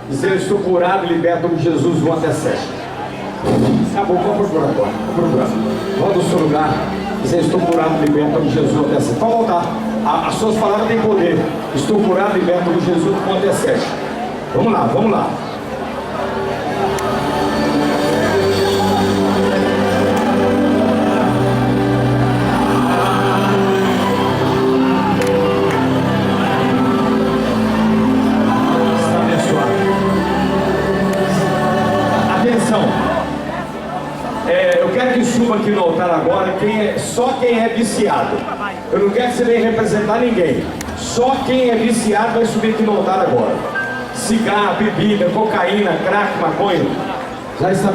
Dizendo: estou curado e liberto por Jesus, 1 até 7. Acabou, vamos procurar agora. Vamos procurar. Volta ao seu lugar. Dizendo: estou curado e liberto por Jesus, 1 até 7. Pode voltar. As suas palavras têm poder. Estou curado e liberto por Jesus, 1 até 7. Vamos lá, vamos lá. Eu quero que suba aqui no altar agora só quem é viciado. Eu não quero que você venha representar ninguém. Só quem é viciado vai subir aqui no altar agora. Cigarro, bebida, cocaína, crack, maconha. Já está